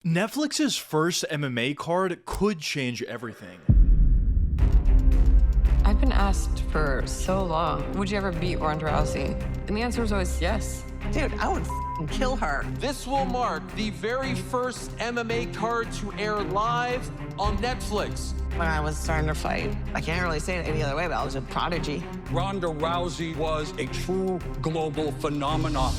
Netflix's first MMA card could change everything. I've been asked for so long, would you ever beat Ronda Rousey? And the answer was always yes. Dude, I would kill her. This will mark the very first MMA card to air live on Netflix. When I was starting to fight, I can't really say it any other way, but I was a prodigy. Ronda Rousey was a true global phenomenon.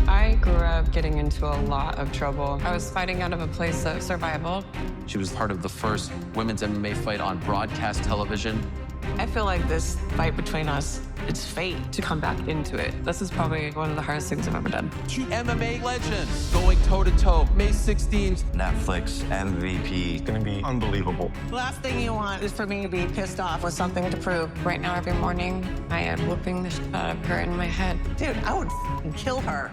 I grew up getting into a lot of trouble. I was fighting out of a place of survival. She was part of the first women's MMA fight on broadcast television. I feel like this fight between us, it's fate. To come back into it, this is probably one of the hardest things I've ever done. Two MMA legends going toe-to-toe, May 16th. Netflix MVP. It's gonna be unbelievable. The last thing you want is for me to be pissed off with something to prove. Right now, every morning, I am whooping the shit out of her in my head. Dude, I would kill her.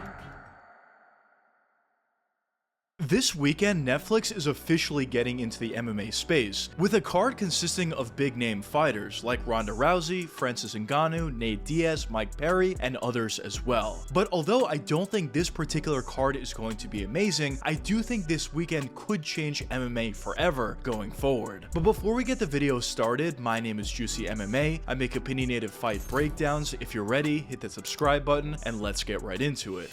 This weekend, Netflix is officially getting into the MMA space, with a card consisting of big-name fighters like Ronda Rousey, Francis Ngannou, Nate Diaz, Mike Perry, and others as well. But although I don't think this particular card is going to be amazing, I do think this weekend could change MMA forever going forward. But before we get the video started, my name is JuicyMMA. I make opinionated fight breakdowns. If you're ready, hit that subscribe button, and let's get right into it.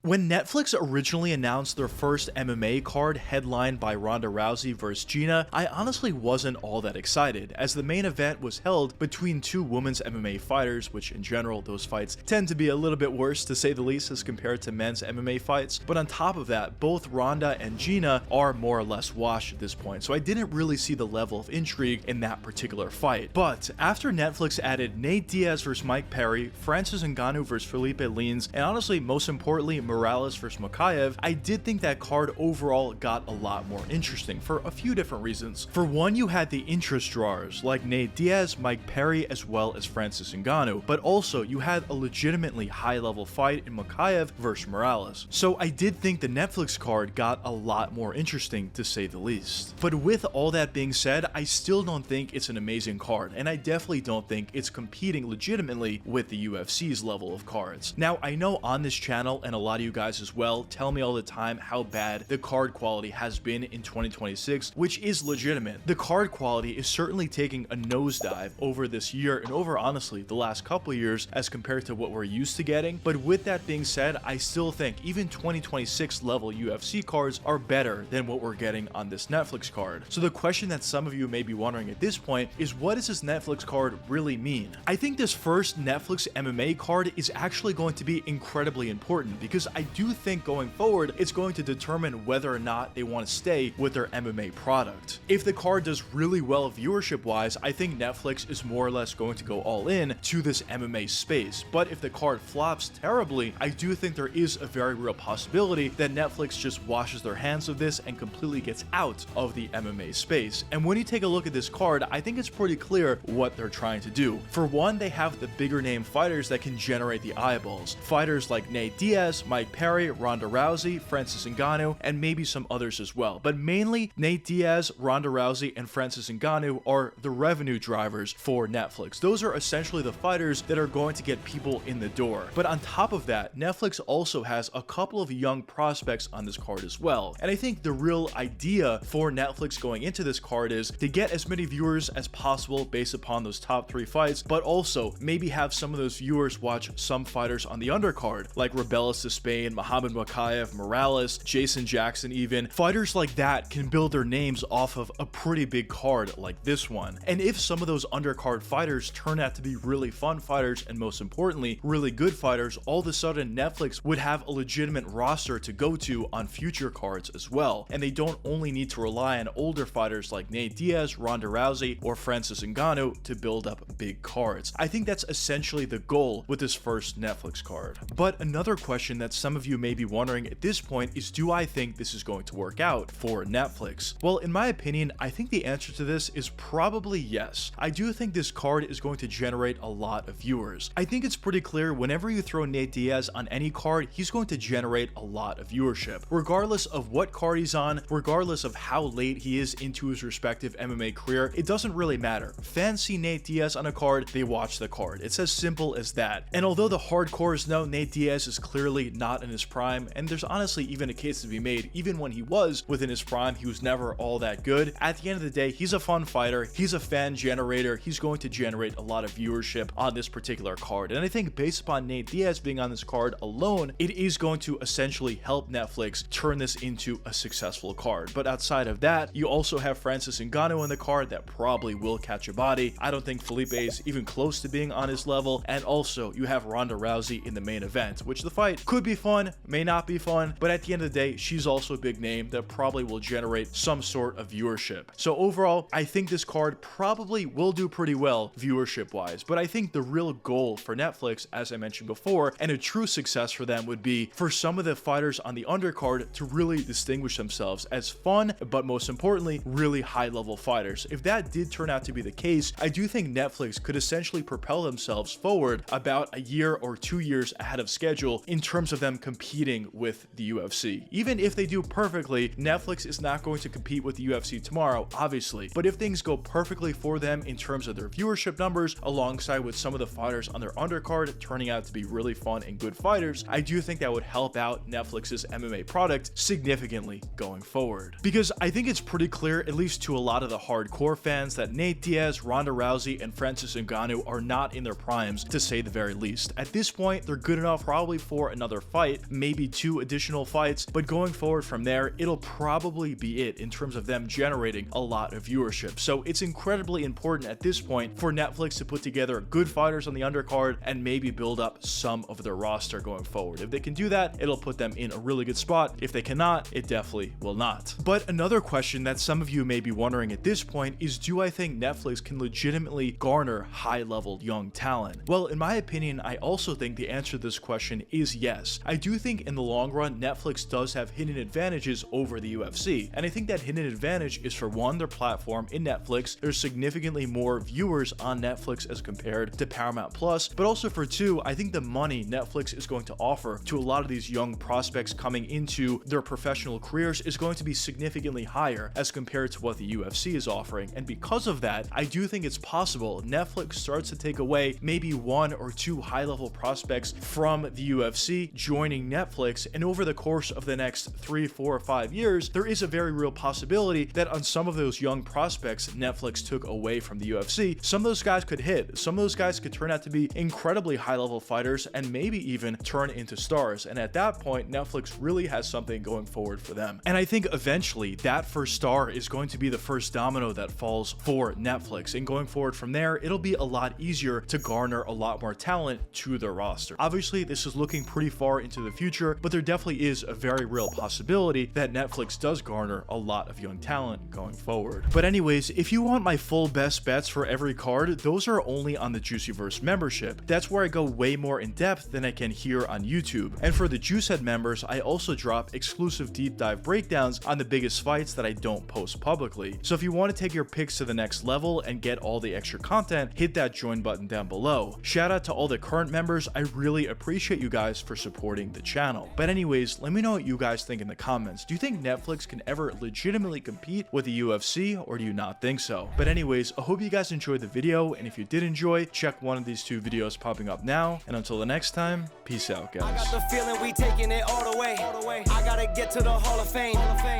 When Netflix originally announced their first MMA card headlined by Ronda Rousey vs Gina, I honestly wasn't all that excited, as the main event was held between two women's MMA fighters, which in general those fights tend to be a little bit worse to say the least as compared to men's MMA fights. But on top of that, both Ronda and Gina are more or less washed at this point, so I didn't really see the level of intrigue in that particular fight. But after Netflix added Nate Diaz vs Mike Perry, Francis Ngannou vs Felipe Lins, and honestly most importantly Morales vs Makayev, I did think that card overall got a lot more interesting for a few different reasons. For one, you had the interest drawers like Nate Diaz, Mike Perry, as well as Francis Ngannou, but also you had a legitimately high-level fight in Makayev vs Morales. So I did think the Netflix card got a lot more interesting to say the least. But with all that being said, I still don't think it's an amazing card, and I definitely don't think it's competing legitimately with the UFC's level of cards. Now, I know on this channel, and a lot of you guys as well tell me all the time how bad the card quality has been in 2026, which is legitimate. The card quality is certainly taking a nosedive over this year and over honestly the last couple of years as compared to what we're used to getting. But with that being said, I still think even 2026 level UFC cards are better than what we're getting on this Netflix card. So the question that some of you may be wondering at this point is, what does this Netflix card really mean? I think this first Netflix MMA card is actually going to be incredibly important, because I do think going forward it's going to determine whether or not they want to stay with their MMA product. If the card does really well viewership wise, I think Netflix is more or less going to go all in to this MMA space. But if the card flops terribly, I do think there is a very real possibility that Netflix just washes their hands of this and completely gets out of the MMA space. And when you take a look at this card, I think it's pretty clear what they're trying to do. For one, they have the bigger name fighters that can generate the eyeballs. Fighters like Nate Diaz, Mike Perry, Ronda Rousey, Francis Ngannou, and maybe some others as well. But mainly, Nate Diaz, Ronda Rousey, and Francis Ngannou are the revenue drivers for Netflix. Those are essentially the fighters that are going to get people in the door. But on top of that, Netflix also has a couple of young prospects on this card as well. And I think the real idea for Netflix going into this card is to get as many viewers as possible based upon those top 3 fights, but also maybe have some of those viewers watch some fighters on the undercard, like Rebellis to Spain, Muhammad Makayev, Morales, Jason Jackson even. Fighters like that can build their names off of a pretty big card like this one. And if some of those undercard fighters turn out to be really fun fighters, and most importantly, really good fighters, all of a sudden Netflix would have a legitimate roster to go to on future cards as well. And they don't only need to rely on older fighters like Nate Diaz, Ronda Rousey, or Francis Ngannou to build up big cards. I think that's essentially the goal with this first Netflix card. But another question that some of you may be wondering at this point is, do I think this is going to work out for Netflix? Well, in my opinion, I think the answer to this is probably yes. I do think this card is going to generate a lot of viewers. I think it's pretty clear whenever you throw Nate Diaz on any card, he's going to generate a lot of viewership. Regardless of what card he's on, regardless of how late he is into his respective MMA career, it doesn't really matter. Fans see Nate Diaz on a card, they watch the card. It's as simple as that. And although the hardcores know Nate Diaz is clearly not in his prime, and there's honestly even a case to be made, even when he was within his prime, he was never all that good. At the end of the day, he's a fun fighter, he's a fan generator, he's going to generate a lot of viewership on this particular card. And I think based upon Nate Diaz being on this card alone, it is going to essentially help Netflix turn this into a successful card. But outside of that, you also have Francis Ngannou on the card that probably will catch a body. I don't think Felipe is even close to being on his level. And also you have Ronda Rousey in the main event, which the fight could be fun, may not be fun, but at the end of the day, she's also a big name that probably will generate some sort of viewership. So overall, I think this card probably will do pretty well viewership wise, but I think the real goal for Netflix, as I mentioned before, and a true success for them would be for some of the fighters on the undercard to really distinguish themselves as fun, but most importantly, really high level fighters. If that did turn out to be the case, I do think Netflix could essentially propel themselves forward about a year or 2 years ahead of schedule in terms of them competing with the UFC. Even if they do perfectly, Netflix is not going to compete with the UFC tomorrow, obviously, but if things go perfectly for them in terms of their viewership numbers, alongside with some of the fighters on their undercard turning out to be really fun and good fighters, I do think that would help out Netflix's MMA product significantly going forward. Because I think it's pretty clear, at least to a lot of the hardcore fans, that Nate Diaz, Ronda Rousey, and Francis Ngannou are not in their primes, to say the very least. At this point, they're good enough probably for another fight, maybe 2 additional fights, but going forward from there, it'll probably be it in terms of them generating a lot of viewership. So it's incredibly important at this point for Netflix to put together good fighters on the undercard and maybe build up some of their roster going forward. If they can do that, it'll put them in a really good spot. If they cannot, it definitely will not. But another question that some of you may be wondering at this point is, do I think Netflix can legitimately garner high-level young talent? Well, in my opinion, I also think the answer to this question is yes. I do think in the long run, Netflix does have hidden advantages over the UFC. And I think that hidden advantage is, for one, their platform in Netflix. There's significantly more viewers on Netflix as compared to Paramount Plus, but also for 2, I think the money Netflix is going to offer to a lot of these young prospects coming into their professional careers is going to be significantly higher as compared to what the UFC is offering. And because of that, I do think it's possible Netflix starts to take away maybe 1 or 2 high-level prospects from the UFC joining Netflix, and over the course of the next 3, 4, or 5 years, there is a very real possibility that on some of those young prospects Netflix took away from the UFC, some of those guys could hit. Some of those guys could turn out to be incredibly high-level fighters and maybe even turn into stars. And at that point, Netflix really has something going forward for them. And I think eventually that first star is going to be the first domino that falls for Netflix. And going forward from there, it'll be a lot easier to garner a lot more talent to their roster. Obviously, this is looking pretty far into the future, but there definitely is a very real possibility that Netflix does garner a lot of young talent going forward. But anyways, if you want my full best bets for every card, those are only on the Juicyverse membership. That's where I go way more in depth than I can here on YouTube. And for the Juicehead members, I also drop exclusive deep dive breakdowns on the biggest fights that I don't post publicly. So if you want to take your picks to the next level and get all the extra content, hit that join button down below. Shout out to all the current members. I really appreciate you guys for supporting the channel. But anyways, let me know what you guys think in the comments. Do you think Netflix can ever legitimately compete with the UFC, or do you not think so? But anyways, I hope you guys enjoyed the video, and if you did enjoy, check one of these 2 videos popping up now. And until the next time, peace out, guys. I got the feeling we taking it all the way. I gotta get to the Hall of Fame.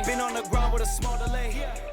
Been on the ground with a small delay.